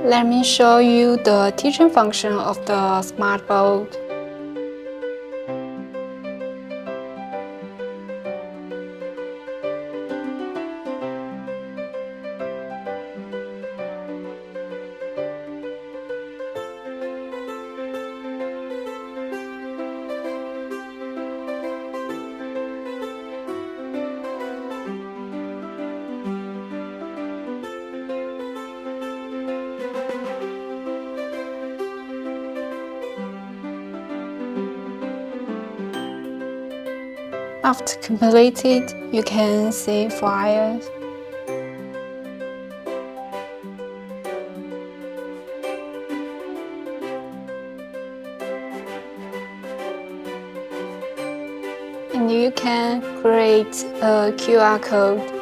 Let me show you the teaching function of the Smartboard. After completed, you can see flyers. And you can create a QR code